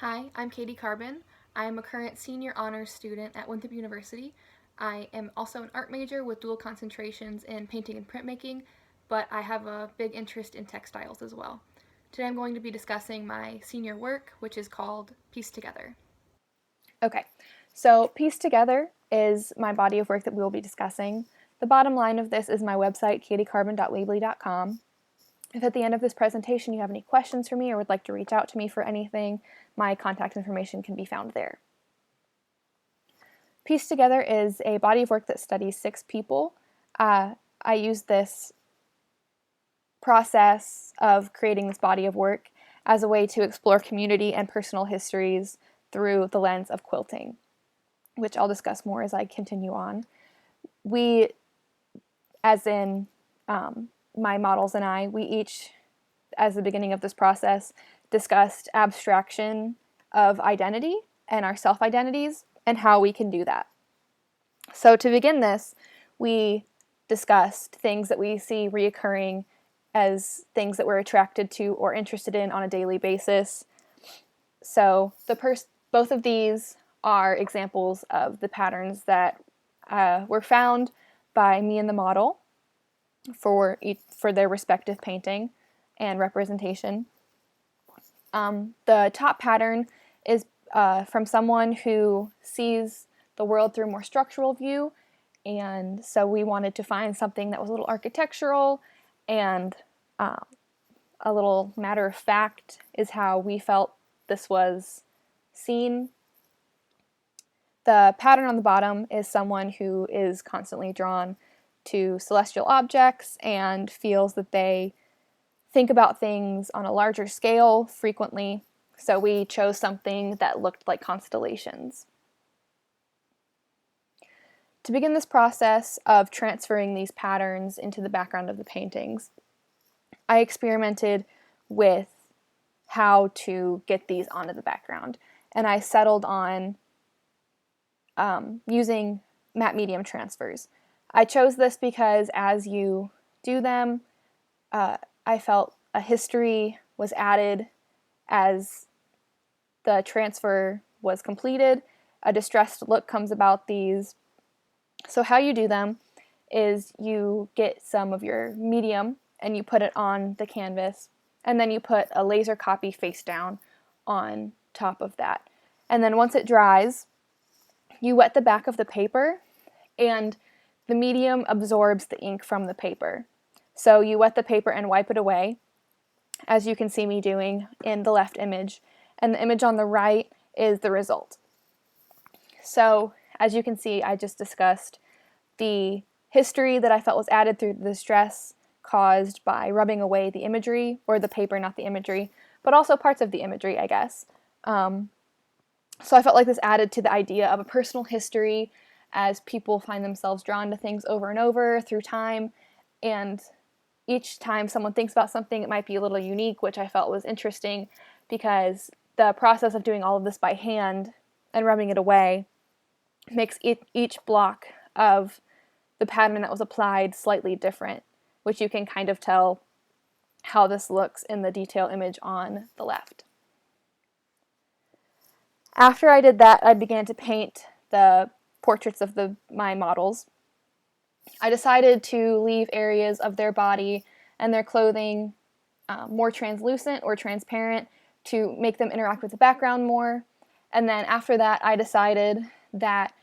Hi, I'm Katie Karban. I am a current senior honors student at Winthrop University. I am also an art major with dual concentrations in painting and printmaking, but I have a big interest in textiles as well. Today I'm going to be discussing my senior work, which is called Piece Together. Okay, so Piece Together is my body of work that we will be discussing. The bottom line of this is my website, katiekarban.weebly.com. If at the end of this presentation you have any questions for me or would like to reach out to me for anything, my contact information can be found there. Piece Together is a body of work that studies 6 people. I use this process of creating this body of work as a way to explore community and personal histories through the lens of quilting, which I'll discuss more as I continue on. We, as in my models and I, we each, as the beginning of this process, discussed abstraction of identity and our self-identities and how we can do that. So to begin this, we discussed things that we see reoccurring as things that we're attracted to or interested in on a daily basis. So both of these are examples of the patterns that were found by me and the model for their respective painting and representation. The top pattern is from someone who sees the world through a more structural view, and so we wanted to find something that was a little architectural and a little matter of fact is how we felt this was seen. The pattern on the bottom is someone who is constantly drawn to celestial objects and feels that they think about things on a larger scale frequently, so we chose something that looked like constellations. To begin this process of transferring these patterns into the background of the paintings, I experimented with how to get these onto the background, and I settled on using matte medium transfers. I chose this because as you do them, I felt a history was added as the transfer was completed. A distressed look comes about these. So how you do them is you get some of your medium and you put it on the canvas, and then you put a laser copy face down on top of that. And then once it dries, you wet the back of the paper, and the medium absorbs the ink from the paper. So you wet the paper and wipe it away, as you can see me doing in the left image, and the image on the right is the result. So as you can see, I just discussed the history that I felt was added through the distress caused by rubbing away the imagery, or the paper, not the imagery, but also parts of the imagery, I guess. So I felt like this added to the idea of a personal history as people find themselves drawn to things over and over through time, and each time someone thinks about something, it might be a little unique, which I felt was interesting because the process of doing all of this by hand and rubbing it away makes each block of the pattern that was applied slightly different, which you can kind of tell how this looks in the detail image on the left. After I did that, I began to paint the portraits of my models. I decided to leave areas of their body and their clothing more translucent or transparent to make them interact with the background more. And then after that, I decided that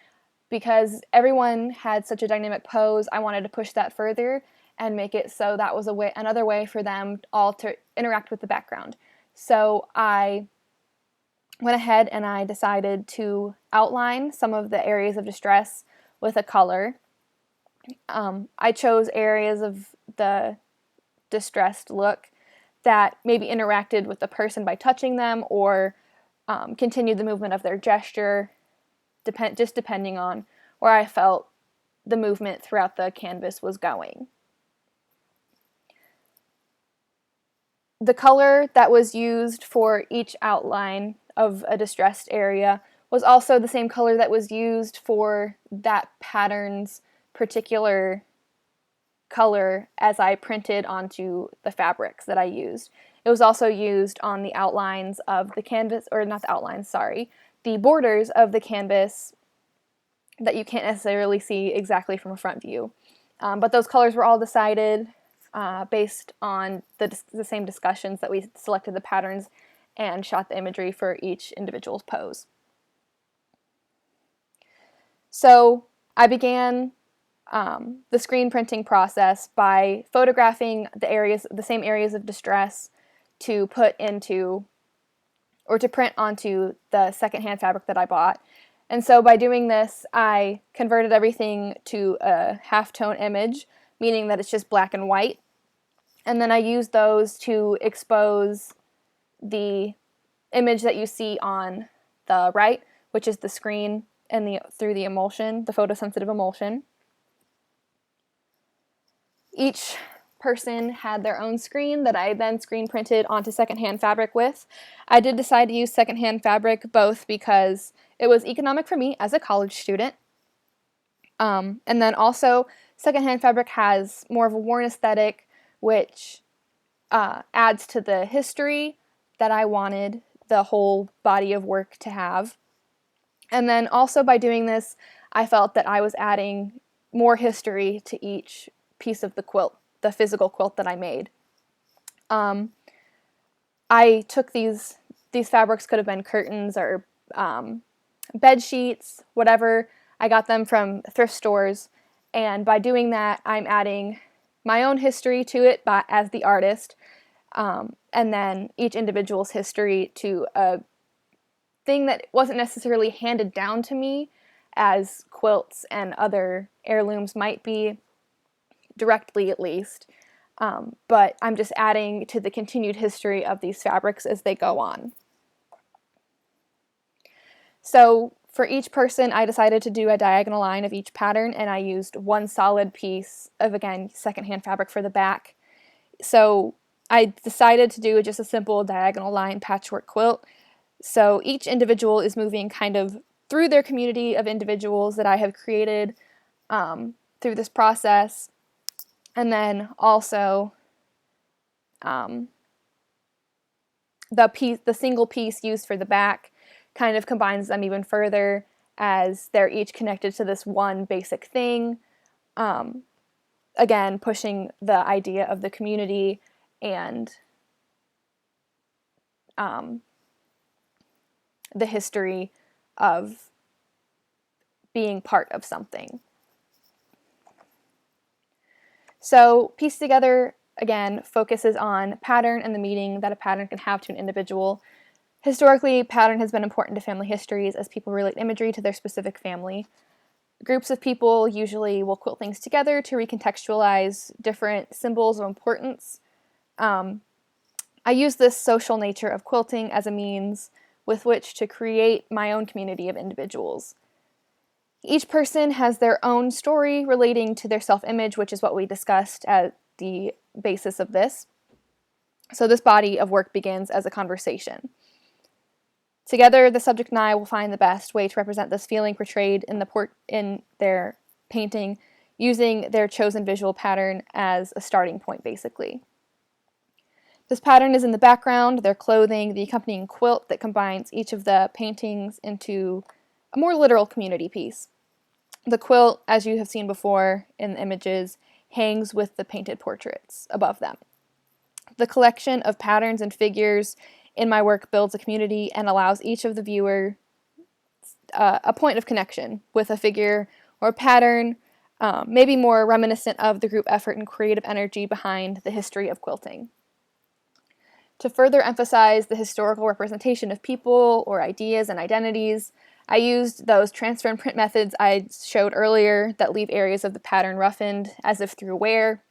because everyone had such a dynamic pose, I wanted to push that further and make it so that was another way for them all to interact with the background. So I went ahead and I decided to outline some of the areas of distress with a color. I chose areas of the distressed look that maybe interacted with the person by touching them or continued the movement of their gesture, just depending on where I felt the movement throughout the canvas was going. The color that was used for each outline of a distressed area was also the same color that was used for that pattern's particular color as I printed onto the fabrics that I used. It was also used on the outlines of the canvas, or not the outlines, sorry, the borders of the canvas that you can't necessarily see exactly from a front view. But those colors were all decided based on the same discussions that we selected the patterns and shot the imagery for each individual's pose. So I began the screen printing process by photographing the same areas of distress to put into, or to print onto the secondhand fabric that I bought. And so by doing this, I converted everything to a halftone image, meaning that it's just black and white. And then I used those to expose the image that you see on the right, which is the screen and through the emulsion, the photosensitive emulsion. Each person had their own screen that I then screen printed onto secondhand fabric with. I did decide to use secondhand fabric both because it was economic for me as a college student, and then also secondhand fabric has more of a worn aesthetic, which adds to the history that I wanted the whole body of work to have. And then also by doing this, I felt that I was adding more history to each piece of the quilt, the physical quilt that I made. I took these fabrics, could have been curtains or bed sheets, whatever. I got them from thrift stores, and by doing that, I'm adding my own history to it as the artist, and then each individual's history to a thing that wasn't necessarily handed down to me, as quilts and other heirlooms might be, directly at least. But I'm just adding to the continued history of these fabrics as they go on. So for each person, I decided to do a diagonal line of each pattern, and I used one solid piece of, again, secondhand fabric for the back. So I decided to do just a simple diagonal line patchwork quilt. So each individual is moving kind of through their community of individuals that I have created through this process. And then also the single piece used for the back kind of combines them even further, as they're each connected to this one basic thing. Again, pushing the idea of the community and the history of being part of something. So Piece Together, again, focuses on pattern and the meaning that a pattern can have to an individual. Historically, pattern has been important to family histories as people relate imagery to their specific family. Groups of people usually will quilt things together to recontextualize different symbols of importance. I use this social nature of quilting as a means with which to create my own community of individuals. Each person has their own story relating to their self-image, which is what we discussed at the basis of this. So this body of work begins as a conversation. Together, the subject and I will find the best way to represent this feeling portrayed in their painting, using their chosen visual pattern as a starting point, basically. This pattern is in the background, their clothing, the accompanying quilt that combines each of the paintings into a more literal community piece. The quilt, as you have seen before in the images, hangs with the painted portraits above them. The collection of patterns and figures in my work builds a community and allows each of the viewer a point of connection with a figure or a pattern, maybe more reminiscent of the group effort and creative energy behind the history of quilting. To further emphasize the historical representation of people or ideas and identities, I used those transfer and print methods I showed earlier that leave areas of the pattern roughened as if through wear.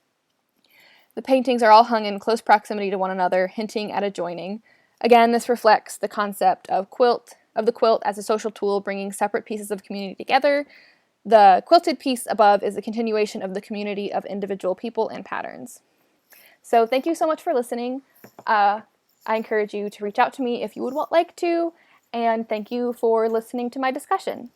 The paintings are all hung in close proximity to one another, hinting at a joining. Again, this reflects the concept of the quilt as a social tool, bringing separate pieces of community together. The quilted piece above is a continuation of the community of individual people and patterns. So thank you so much for listening. I encourage you to reach out to me if you would like to, and thank you for listening to my discussion.